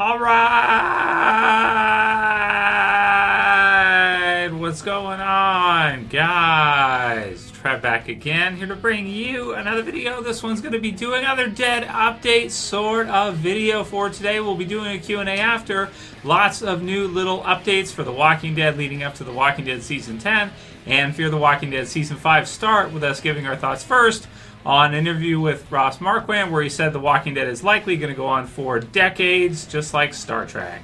All right, what's going on, guys? Trev back again, here to bring you another video. This one's going to be doing another Dead update sort of video for today. We'll be doing a Q&A after. Lots of new little updates for The Walking Dead leading up to The Walking Dead Season 10 and Fear the Walking Dead Season 5 start with us giving our thoughts first on an interview with Ross Marquand where he said The Walking Dead is likely going to go on for decades, just like Star Trek.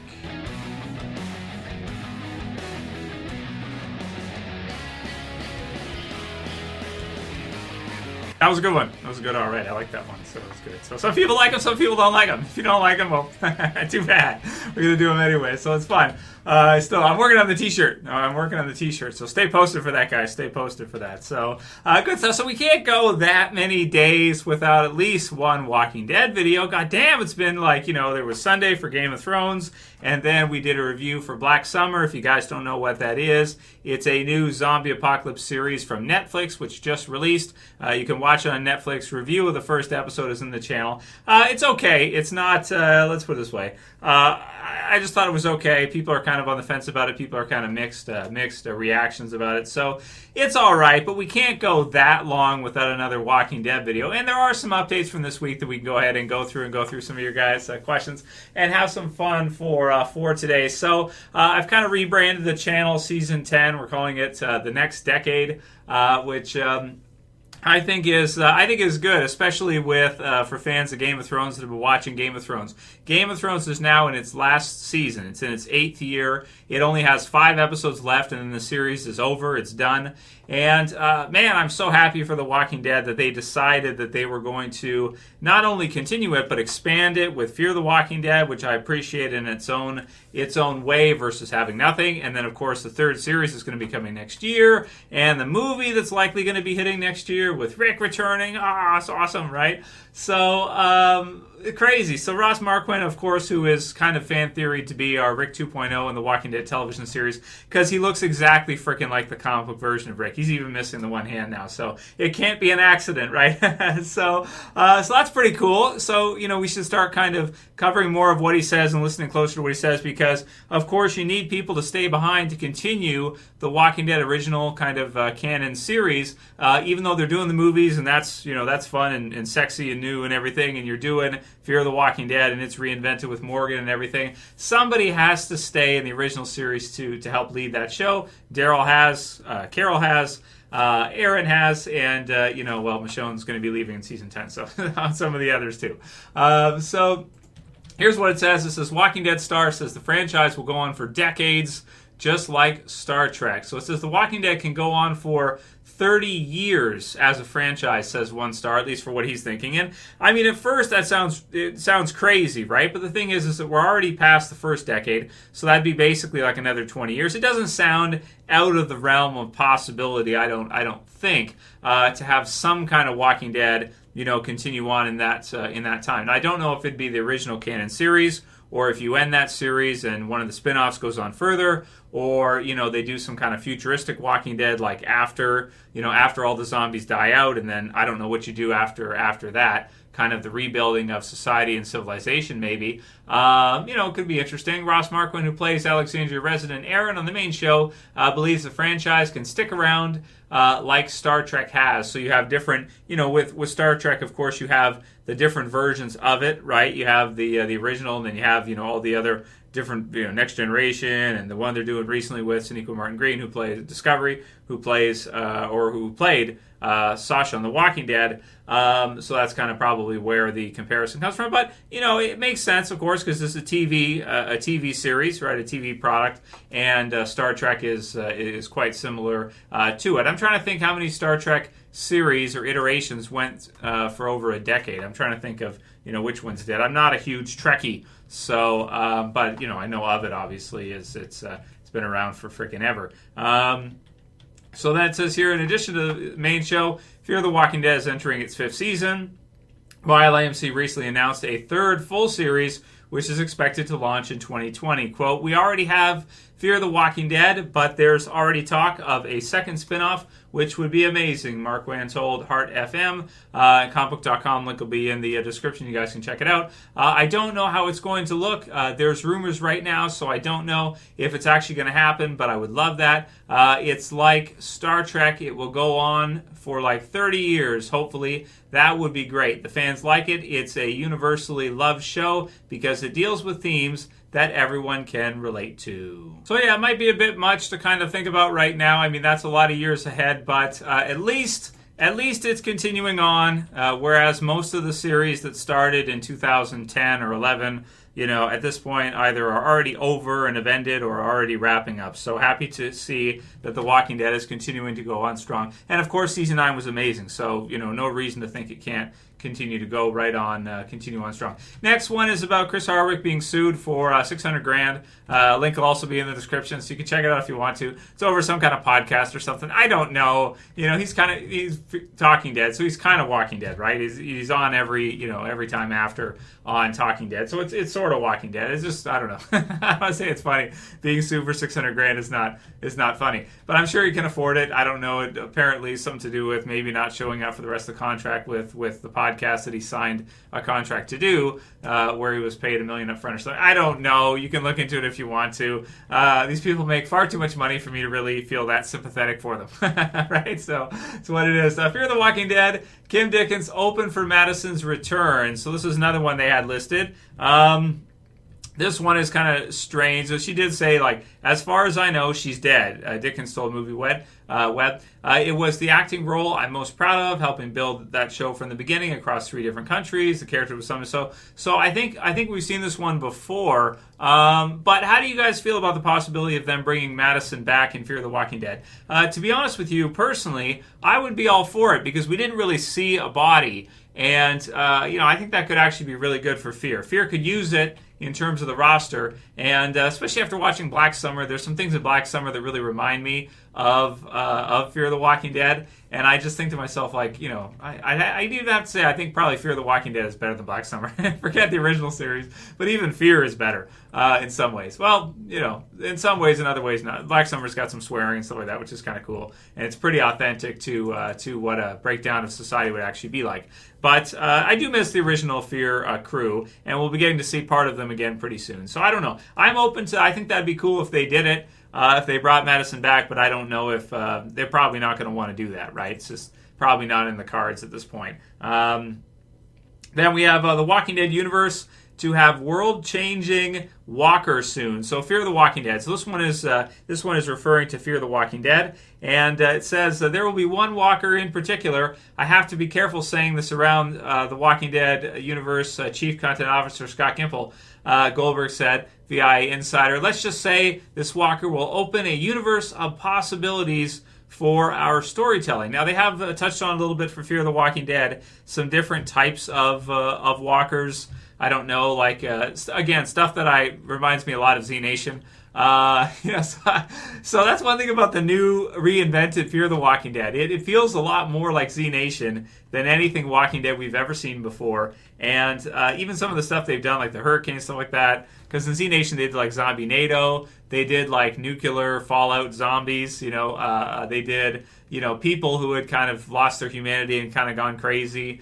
That was a good one. That was good. All right, I like that one. So it was good. So some people like them, some people don't like them. If you don't like them, well, too bad. We're gonna do them anyway, so it's fine. I'm working on the T-shirt. I'm working on the T-shirt. So stay posted for that, guys. Stay posted for that. So good stuff. So we can't go that many days without at least one Walking Dead video. God damn, it's been there was Sunday for Game of Thrones, and then we did a review for Black Summer. If you guys don't know what that is, it's a new zombie apocalypse series from Netflix, which just released. You can watch it on Netflix. Review of the first episode is in the channel. It's okay. It's not, let's put it this way. I just thought it was okay. People are kind of on the fence about it. People are kind of mixed reactions about it. So it's all right, but we can't go that long without another Walking Dead video. And there are some updates from this week that we can go ahead and go through some of your guys' questions and have some fun for today. So I've kind of rebranded the channel Season 10. We're calling it The Next Decade, which I think is good, especially with for fans of Game of Thrones that have been watching Game of Thrones. Game of Thrones is now in its last season. It's in its 8th year. It only has 5 episodes left, and then the series is over. It's done. And man, I'm so happy for The Walking Dead that they decided that they were going to not only continue it but expand it with Fear the Walking Dead, which I appreciate in its own way versus having nothing. And then of course the 3rd series is going to be coming next year, and the movie that's likely going to be hitting next year with Rick returning. It's awesome, right? So crazy. So Ross Marquand, of course, who is kind of fan theory to be our Rick 2.0 in the Walking Dead television series, because he looks exactly freaking like the comic book version of Rick. He's even missing the one hand now, so it can't be an accident, right? so that's pretty cool. So we should start kind of covering more of what he says and listening closer to what he says, because of course you need people to stay behind to continue the Walking Dead original kind of canon series, even though they're doing the movies, and that's fun and sexy and new and everything, and you're doing Fear the Walking Dead and it's reinvented with Morgan and everything. Somebody has to stay in the original series to help lead that show. Daryl has, Carol has, Aaron has, and Michonne's going to be leaving in season 10, so some of the others too. So here's what it says. It says, Walking Dead star says the franchise will go on for decades, just like Star Trek. So it says The Walking Dead can go on for 30 years as a franchise, says one star, at least for what he's thinking. And I mean, at first it sounds crazy, right? But the thing is that we're already past the first decade, so that'd be basically like another 20 years. It doesn't sound out of the realm of possibility, I don't think, to have some kind of Walking Dead, continue on in that time. Now, I don't know if it'd be the original canon series, or if you end that series and one of the spin-offs goes on further, or they do some kind of futuristic Walking Dead like after all the zombies die out, and then I don't know what you do after that, kind of the rebuilding of society and civilization maybe. It could be interesting. Ross Marquand, who plays Alexandria resident Aaron on the main show, believes the franchise can stick around like Star Trek has. So you have different, with Star Trek, of course, you have the different versions of it, right? You have the original, and then you have, all the other different, Next Generation, and the one they're doing recently with Sonequa Martin Green, who plays Discovery, who played Sasha on The Walking Dead. So that's kind of probably where the comparison comes from. But it makes sense, of course, because this is a TV series, right? A TV product, and Star Trek is quite similar to it. I'm trying to think how many Star Trek series or iterations went for over a decade. I'm trying to think of which ones did. I'm not a huge Trekkie, so but I know of it. Obviously, it's been around for freaking ever. So that says here, in addition to the main show, Fear the Walking Dead is entering its 5th season, while AMC recently announced a 3rd full series, which is expected to launch in 2020. Quote, "We already have Fear the Walking Dead, but there's already talk of a second spin-off, which would be amazing. Marquand told Heart FM. Comicbook.com link will be in the description. You guys can check it out. I don't know how it's going to look. There's rumors right now, so I don't know if it's actually going to happen, but I would love that. It's like Star Trek. It will go on for like 30 years, hopefully. That would be great. The fans like it. It's a universally loved show because it deals with themes that everyone can relate to. So yeah, it might be a bit much to kind of think about right now. I mean, that's a lot of years ahead, but at least it's continuing on, whereas most of the series that started in 2010 or 11, at this point either are already over and have ended or are already wrapping up. So happy to see that The Walking Dead is continuing to go on strong. And of course, season 9 was amazing, so no reason to think it can't continue to go right on, continue on strong. Next one is about Chris Hardwick being sued for $600,000. Link will also be in the description, so you can check it out if you want to. It's over some kind of podcast or something. I don't know. He's Talking Dead, so he's kind of Walking Dead, right? He's on every time after on Talking Dead, so it's sort of Walking Dead. It's just, I don't know. I want to say it's funny. Being sued for $600,000 is not funny, but I'm sure he can afford it. I don't know. It apparently something to do with maybe not showing up for the rest of the contract with the podcast that he signed a contract to do, where he was paid $1 million up front or something. I don't know. You can look into it if you want to. These people make far too much money for me to really feel that sympathetic for them, right? So it's what it is. Fear the Walking Dead. Kim Dickens open for Madison's return. So this is another one they had listed. This one is kind of strange. So she did say, as far as I know, she's dead. Dickens told Movie Web. It was the acting role I'm most proud of, helping build that show from the beginning across 3 different countries. The character was something. So I think we've seen this one before. But how do you guys feel about the possibility of them bringing Madison back in Fear the Walking Dead? To be honest with you, personally, I would be all for it because we didn't really see a body. And, I think that could actually be really good for Fear. Fear could use it in terms of the roster, and especially after watching Black Summer, there's some things in Black Summer that really remind me of Fear the Walking Dead, and I just think to myself, I do have to say, I think probably Fear the Walking Dead is better than Black Summer. Forget the original series, but even Fear is better in some ways. Well, in some ways, in other ways not. Black Summer's got some swearing and stuff like that, which is kind of cool, and it's pretty authentic to what a breakdown of society would actually be like. But I do miss the original Fear crew, and we'll be getting to see part of them again pretty soon. So I don't know. I'm open to. I think that'd be cool if they did it. If they brought Madison back, but I don't know if they're probably not going to want to do that, right? It's just probably not in the cards at this point. Then we have the Walking Dead universe to have world-changing walker soon. So Fear the Walking Dead. So this one is referring to Fear the Walking Dead, and it says there will be one walker in particular. I have to be careful saying this around the Walking Dead universe. Chief Content Officer Scott Gimple Goldberg said via Insider. Let's just say this walker will open a universe of possibilities for our storytelling. Now, they have touched on a little bit for Fear the Walking Dead, some different types of walkers. I don't know, again, stuff that reminds me a lot of Z Nation. So that's one thing about the new reinvented Fear the Walking Dead. It feels a lot more like Z Nation than anything Walking Dead we've ever seen before. And even some of the stuff they've done, like the hurricane, stuff like that. Because in Z Nation, they did Zombie NATO. They did nuclear fallout zombies. They did people who had kind of lost their humanity and kind of gone crazy.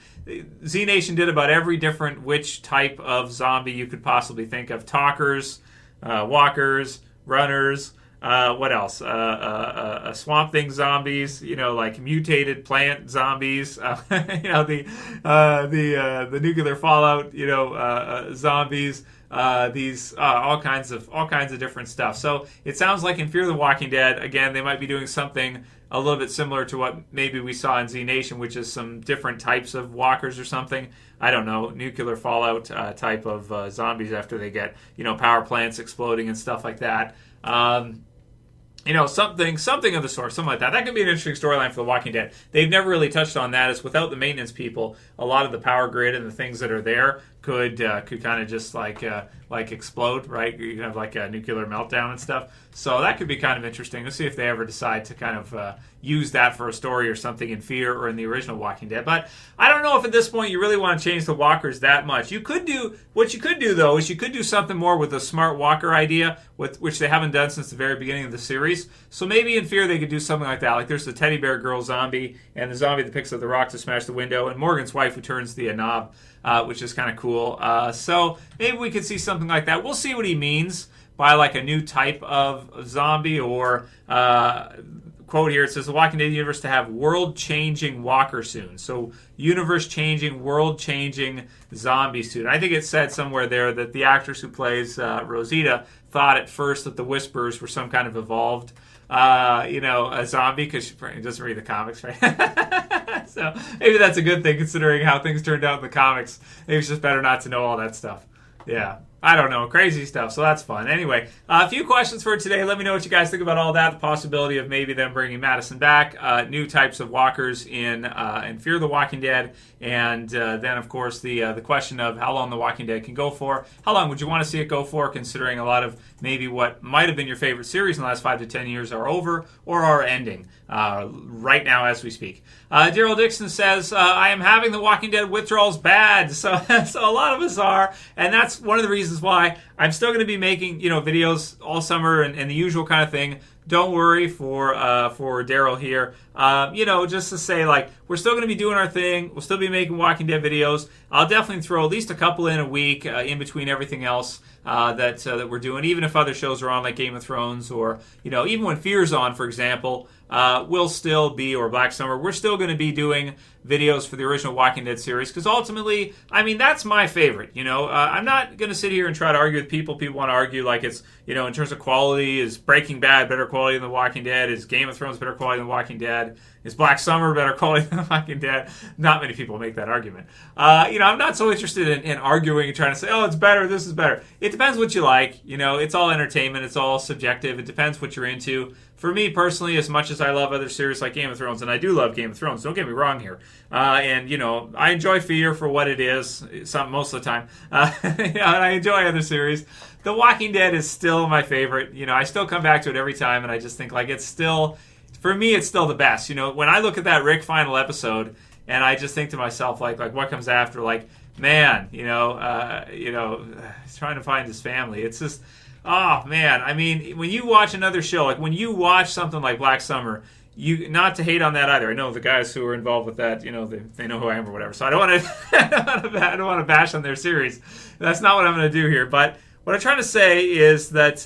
Z Nation did about every different which type of zombie you could possibly think of. Talkers, walkers, runners, what else? Swamp Thing zombies, mutated plant zombies, the nuclear fallout, zombies, these all kinds of different stuff. So it sounds like in Fear the Walking Dead, again, they might be doing something a little bit similar to what maybe we saw in Z Nation, which is some different types of walkers or something. I don't know, nuclear fallout type of zombies after they get, power plants exploding and stuff like that. Something of the sort, something like that. That could be an interesting storyline for The Walking Dead. They've never really touched on that. Is without the maintenance people, a lot of the power grid and the things that are there could kind of just like explode, right? You have like a nuclear meltdown and stuff. So that could be kind of interesting. Let's see if they ever decide to kind of use that for a story or something in Fear or in the original Walking Dead. But I don't know if at this point you really want to change the walkers that much. What you could do though is you could do something more with the smart walker idea, which they haven't done since the very beginning of the series. So maybe in Fear they could do something like that. Like there's the teddy bear girl zombie and the zombie that picks up the rock to smash the window, and Morgan's wife who turns the knob, which is kind of cool. So maybe we could see something like that. We'll see what he means by like a new type of zombie, or quote here, it says the Walking Dead universe to have world-changing walker soon. So universe-changing, world-changing zombie soon. I think it said somewhere there that the actress who plays Rosita thought at first that the Whisperers were some kind of evolved a zombie, because she doesn't read the comics, right? So maybe that's a good thing considering how things turned out in the comics. Maybe it's just better not to know all that stuff. Yeah. I don't know, crazy stuff, so that's fun. Anyway, a few questions for today. Let me know what you guys think about all that, the possibility of maybe them bringing Madison back, new types of walkers in Fear the Walking Dead, and then, of course, the question of how long The Walking Dead can go for. How long would you want to see it go for, considering a lot of maybe what might have been your favorite series in the last 5 to 10 years are over or are ending right now as we speak. Daryl Dixon says, I am having The Walking Dead withdrawals bad, so a lot of us are, and that's one of the reasons why I'm still going to be making videos all summer and the usual kind of thing. Don't worry for Daryl here. Just to say, like, we're still going to be doing our thing. We'll still be making Walking Dead videos. I'll definitely throw at least a couple in a week in between everything else that we're doing. Even if other shows are on, like Game of Thrones, or even when Fear's on, for example, we'll still be, or Black Summer, we're still going to be doing videos for the original Walking Dead series, because ultimately, I mean, that's my favorite. I'm not going to sit here and try to argue with people. People want to argue like it's, in terms of quality, is Breaking Bad better quality than The Walking Dead? Is Game of Thrones better quality than The Walking Dead? Is Black Summer better quality than The Walking Dead? Not many people make that argument. I'm not so interested in arguing and trying to say, oh, it's better, this is better. It depends what you like. It's all entertainment. It's all subjective. It depends what you're into. For me personally, as much as I love other series like Game of Thrones, and I do love Game of Thrones, don't get me wrong here, I enjoy Fear for what it is, most of the time, and I enjoy other series. The Walking Dead is still my favorite. I still come back to it every time, and I just think like it's still, for me, it's still the best. When I look at that Rick final episode, and I just think to myself like what comes after, like, man, he's trying to find his family. It's just, oh man, I mean, when you watch another show, like when you watch something like Black Summer, you, not to hate on that either. I know the guys who are involved with that, they know who I am or whatever. So I don't want to, I don't want to bash on their series. That's not what I'm going to do here. But what I'm trying to say is that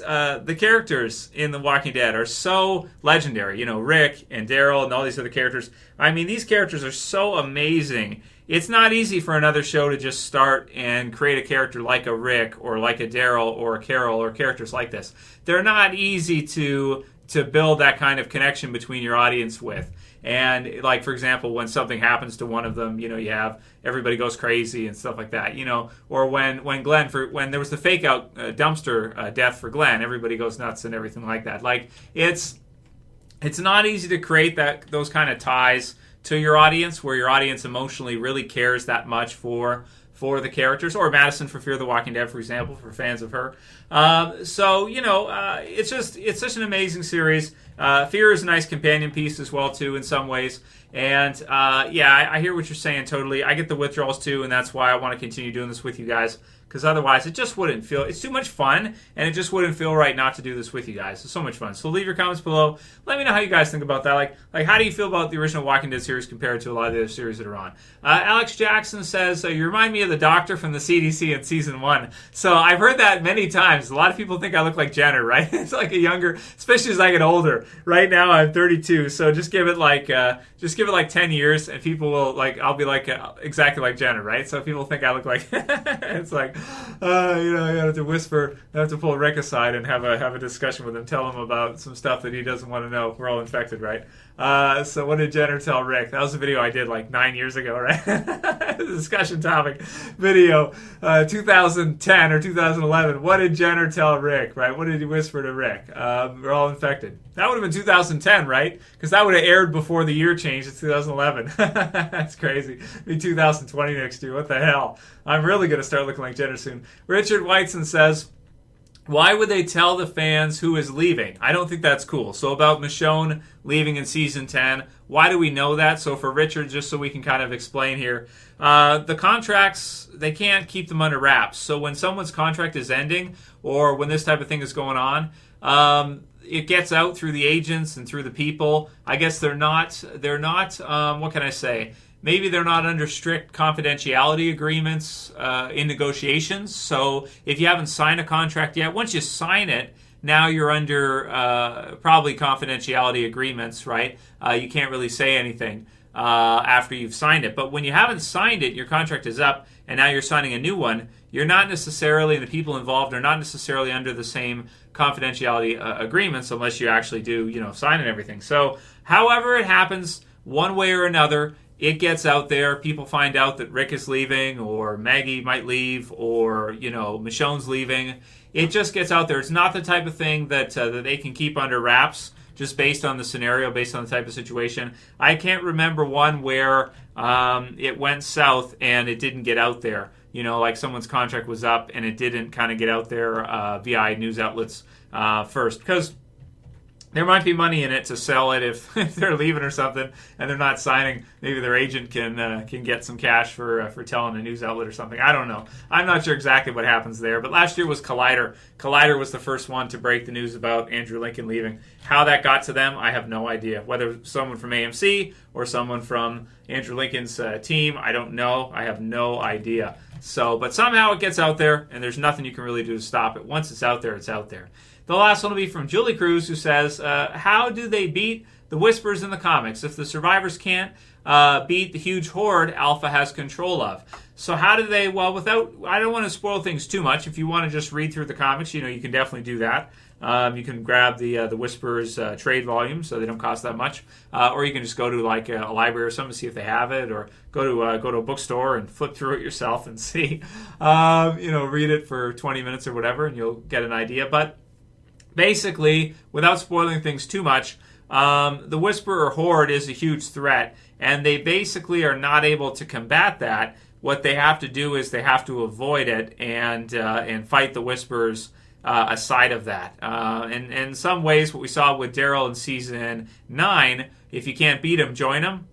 the characters in The Walking Dead are so legendary. Rick and Daryl and all these other characters. I mean, these characters are so amazing. It's not easy for another show to just start and create a character like a Rick or like a Daryl or a Carol or characters like this. They're not easy to build that kind of connection between your audience with. And like, for example, when something happens to one of them, you have everybody goes crazy and stuff like that, or when Glenn, when there was the fake out dumpster death for Glenn, everybody goes nuts and everything like that. Like, it's not easy to create those kind of ties to your audience, where your audience emotionally really cares that much for the characters, or Madison for Fear the Walking Dead, for example, for fans of her. It's such an amazing series. Fear is a nice companion piece as well, too, in some ways. And, I hear what you're saying totally. I get the withdrawals, too, and that's why I want to continue doing this with you guys, because otherwise it just wouldn't feel, it's too much fun, and it just wouldn't feel right not to do this with you guys. It's so much fun. So leave your comments below. Let me know how you guys think about that. Like how do you feel about the original Walking Dead series compared to a lot of the other series that are on? Alex Jackson says, you remind me of the doctor from the CDC in season 1. So I've heard that many times. A lot of people think I look like Jenner, right? It's like a younger, especially as I get older. Right now I'm 32, so just give it like 10 years, and people will I'll be like exactly like Jenner, right? So people think I look like it's like, You have to whisper, you have to pull Rick aside and have a discussion with him, tell him about some stuff that he doesn't want to know. We're all infected, right? So what did Jenner tell Rick? That was a video I did like 9 years ago, right? Discussion topic video, 2010 or 2011. What did Jenner tell Rick, right? What did he whisper to Rick? We're all infected. That would have been 2010, right? Because that would have aired before the year changed. It's 2011. That's crazy. It'll be 2020 next year. What the hell? I'm really going to start looking like Jenner soon. Richard Whiteson says, why would they tell the fans who is leaving? I don't think that's cool. So about Michonne leaving in season 10, why do we know that? So for Richard, just so we can kind of explain here, the contracts, they can't keep them under wraps. So when someone's contract is ending or when this type of thing is going on, it gets out through the agents and through the people. I guess they're not, what can I say? Maybe they're not under strict confidentiality agreements in negotiations. So if you haven't signed a contract yet, once you sign it, now you're under probably confidentiality agreements, right? You can't really say anything after you've signed it. But when you haven't signed it, your contract is up, and now you're signing a new one, you're not necessarily, and the people involved are not necessarily under the same confidentiality agreements unless you actually do, sign and everything. So however it happens, one way or another, it gets out there. People find out that Rick is leaving, or Maggie might leave, or Michonne's leaving. It just gets out there. It's not the type of thing that they can keep under wraps, just based on the scenario, based on the type of situation. I can't remember one where it went south and it didn't get out there. Like someone's contract was up and it didn't kind of get out there via news outlets first, because there might be money in it to sell it if they're leaving or something and they're not signing. Maybe their agent can get some cash for telling a news outlet or something. I don't know. I'm not sure exactly what happens there. But last year was Collider. Collider was the first one to break the news about Andrew Lincoln leaving. How that got to them, I have no idea. Whether someone from AMC or someone from Andrew Lincoln's team, I don't know. I have no idea. But somehow it gets out there, and there's nothing you can really do to stop it. Once it's out there, it's out there. The last one will be from Julie Cruz, who says, how do they beat the Whispers in the comics? If the survivors can't beat the huge horde Alpha has control of. So how do they, well, I don't want to spoil things too much. If you want to just read through the comics, you can definitely do that. You can grab the Whispers trade volume, so they don't cost that much. Or you can just go to like a library or something to see if they have it, or go to a bookstore and flip through it yourself and see. Read it for 20 minutes or whatever, and you'll get an idea. But basically, without spoiling things too much, the Whisperer Horde is a huge threat, and they basically are not able to combat that. What they have to do is they have to avoid it and fight the Whisperers aside of that. And in some ways, what we saw with Daryl in season 9, if you can't beat him, join him.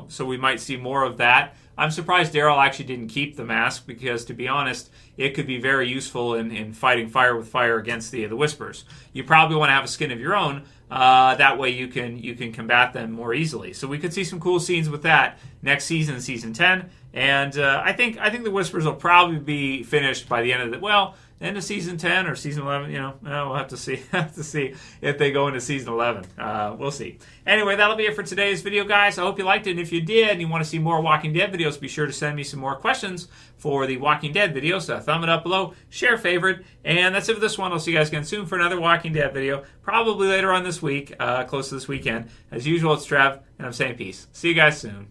So we might see more of that. I'm surprised Daryl actually didn't keep the mask, because, to be honest, it could be very useful in fighting fire with fire against the Whispers. You probably want to have a skin of your own. That way you can combat them more easily. So we could see some cool scenes with that next season, season 10. And I think the Whispers will probably be finished by the end of end of season 10 or season 11, we'll have to see. If they go into season 11. We'll see. Anyway, that'll be it for today's video, guys. I hope you liked it. And if you did and you want to see more Walking Dead videos, be sure to send me some more questions for the Walking Dead videos. So thumb it up below, share favorite. And that's it for this one. I'll see you guys again soon for another Walking Dead video, probably later on this week, close to this weekend. As usual, it's Trev, and I'm saying peace. See you guys soon.